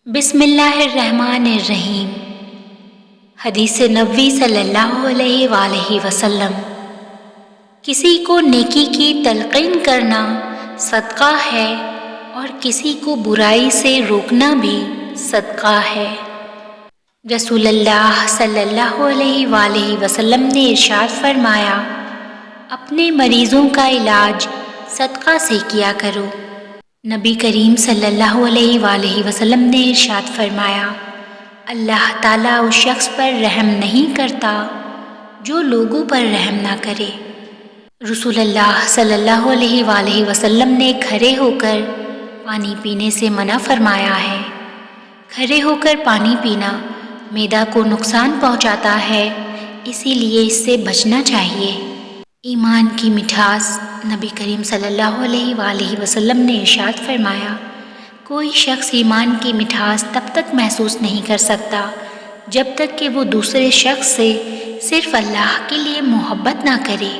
بسم اللہ الرحمن الرحیم۔ حدیث نبوی صلی اللہ علیہ وآلہ وسلم۔ کسی کو نیکی کی تلقین کرنا صدقہ ہے اور کسی کو برائی سے روکنا بھی صدقہ ہے۔ رسول اللہ صلی اللہ علیہ وآلہ وسلم نے ارشاد فرمایا، اپنے مریضوں کا علاج صدقہ سے کیا کرو۔ نبی کریم صلی اللہ علیہ وآلہ وسلم نے ارشاد فرمایا، اللہ تعالیٰ اس شخص پر رحم نہیں کرتا جو لوگوں پر رحم نہ کرے۔ رسول اللہ صلی اللہ علیہ وآلہ وسلم نے کھڑے ہو کر پانی پینے سے منع فرمایا ہے۔ کھڑے ہو کر پانی پینا معدہ کو نقصان پہنچاتا ہے، اسی لیے اس سے بچنا چاہیے۔ ایمان کی مٹھاس، نبی کریم صلی اللہ علیہ وآلہ وسلم نے ارشاد فرمایا، کوئی شخص ایمان کی مٹھاس تب تک محسوس نہیں کر سکتا جب تک کہ وہ دوسرے شخص سے صرف اللہ کے لیے محبت نہ کرے۔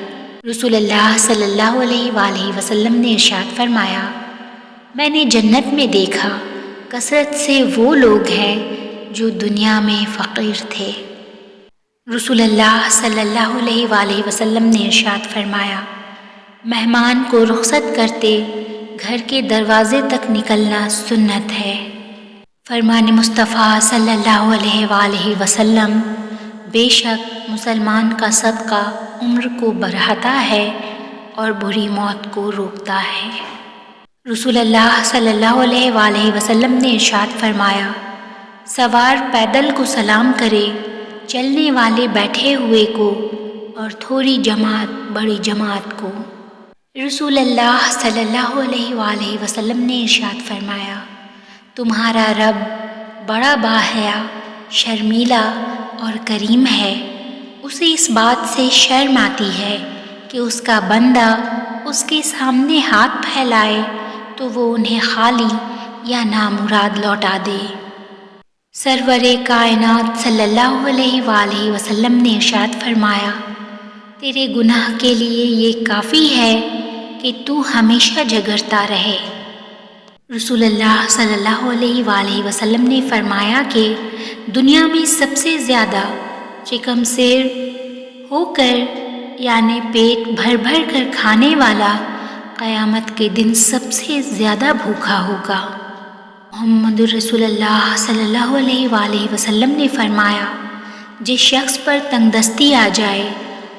رسول اللہ صلی اللہ علیہ وآلہ وسلم نے ارشاد فرمایا، میں نے جنت میں دیکھا کثرت سے وہ لوگ ہیں جو دنیا میں فقیر تھے۔ رسول اللہ صلی اللہ علیہ وآلہ وسلم نے ارشاد فرمایا، مہمان کو رخصت کرتے گھر کے دروازے تک نکلنا سنت ہے۔ فرمان مصطفیٰ صلی اللہ علیہ وآلہ وسلم، بے شک مسلمان کا صدقہ عمر کو بڑھاتا ہے اور بری موت کو روکتا ہے۔ رسول اللہ صلی اللہ علیہ وآلہ وسلم نے ارشاد فرمایا، سوار پیدل کو سلام کرے، چلنے والے بیٹھے ہوئے کو، اور تھوڑی جماعت بڑی جماعت کو۔ رسول اللہ صلی اللہ علیہ وآلہ وسلم نے ارشاد فرمایا، تمہارا رب بڑا باحیا، شرمیلا اور کریم ہے۔ اسے اس بات سے شرم آتی ہے کہ اس کا بندہ اس کے سامنے ہاتھ پھیلائے تو وہ انہیں خالی یا نامراد لوٹا دے۔ سرور کائنات صلی اللہ علیہ وآلہ وسلم نے ارشاد فرمایا، تیرے گناہ کے لیے یہ کافی ہے کہ تو ہمیشہ جھگڑتا رہے۔ رسول اللہ صلی اللہ علیہ وآلہ وسلم نے فرمایا کہ دنیا میں سب سے زیادہ چکم سیر ہو کر یعنی پیٹ بھر بھر کر کھانے والا قیامت کے دن سب سے زیادہ بھوکا ہوگا۔ محمد رسول اللہ صلی اللہ علیہ وآلہ وسلم نے فرمایا، جس شخص پر تنگ دستی آ جائے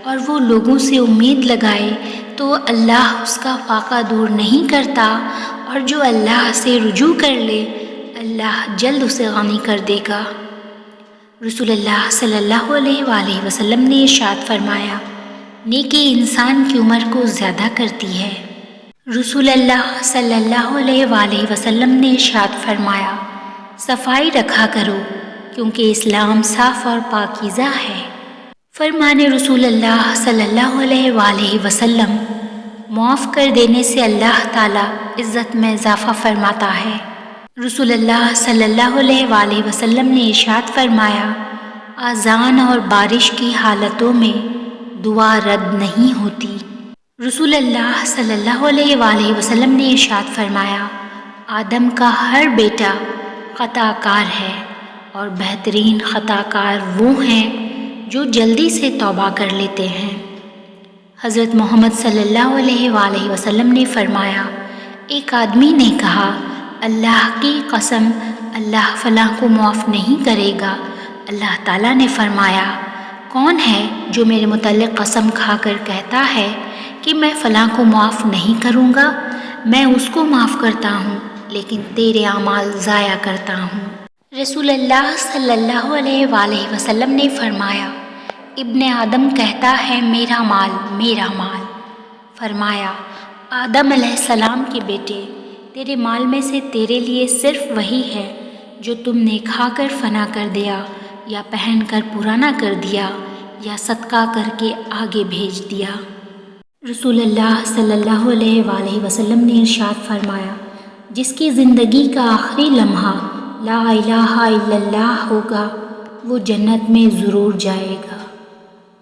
اور وہ لوگوں سے امید لگائے تو اللہ اس کا فاقہ دور نہیں کرتا، اور جو اللہ سے رجوع کر لے اللہ جلد اسے غنی کر دے گا۔ رسول اللہ صلی اللہ علیہ وآلہ وسلم نے ارشاد فرمایا، نیکی انسان کی عمر کو زیادہ کرتی ہے۔ رسول اللہ صلی اللہ علیہ وآلہ وسلم نے ارشاد فرمایا، صفائی رکھا کرو کیونکہ اسلام صاف اور پاکیزہ ہے۔ فرمان رسول اللہ صلی اللہ علیہ وآلہ وسلم، معاف کر دینے سے اللہ تعالیٰ عزت میں اضافہ فرماتا ہے۔ رسول اللہ صلی اللہ علیہ وآلہ وسلم نے ارشاد فرمایا، اذان اور بارش کی حالتوں میں دعا رد نہیں ہوتی۔ رسول اللہ صلی اللہ علیہ وآلہ وسلم نے ارشاد فرمایا، آدم کا ہر بیٹا خطا کار ہے اور بہترین خطا کار وہ ہیں جو جلدی سے توبہ کر لیتے ہیں۔ حضرت محمد صلی اللہ علیہ وآلہ وسلم نے فرمایا، ایک آدمی نے کہا، اللہ کی قسم اللہ فلاں کو معاف نہیں کرے گا۔ اللہ تعالیٰ نے فرمایا، کون ہے جو میرے متعلق قسم کھا کر کہتا ہے کہ میں فلاں کو معاف نہیں کروں گا؟ میں اس کو معاف کرتا ہوں لیکن تیرے اعمال ضائع کرتا ہوں۔ رسول اللہ صلی اللہ علیہ وآلہ وسلم نے فرمایا، ابن آدم کہتا ہے میرا مال میرا مال۔ فرمایا، آدم علیہ السلام کے بیٹے، تیرے مال میں سے تیرے لیے صرف وہی ہے جو تم نے کھا کر فنا کر دیا، یا پہن کر پرانا کر دیا، یا صدقہ کر کے آگے بھیج دیا۔ رسول اللہ صلی اللہ علیہ وآلہ وسلم نے ارشاد فرمایا، جس کی زندگی کا آخری لمحہ لا الہ الا اللہ ہوگا وہ جنت میں ضرور جائے گا۔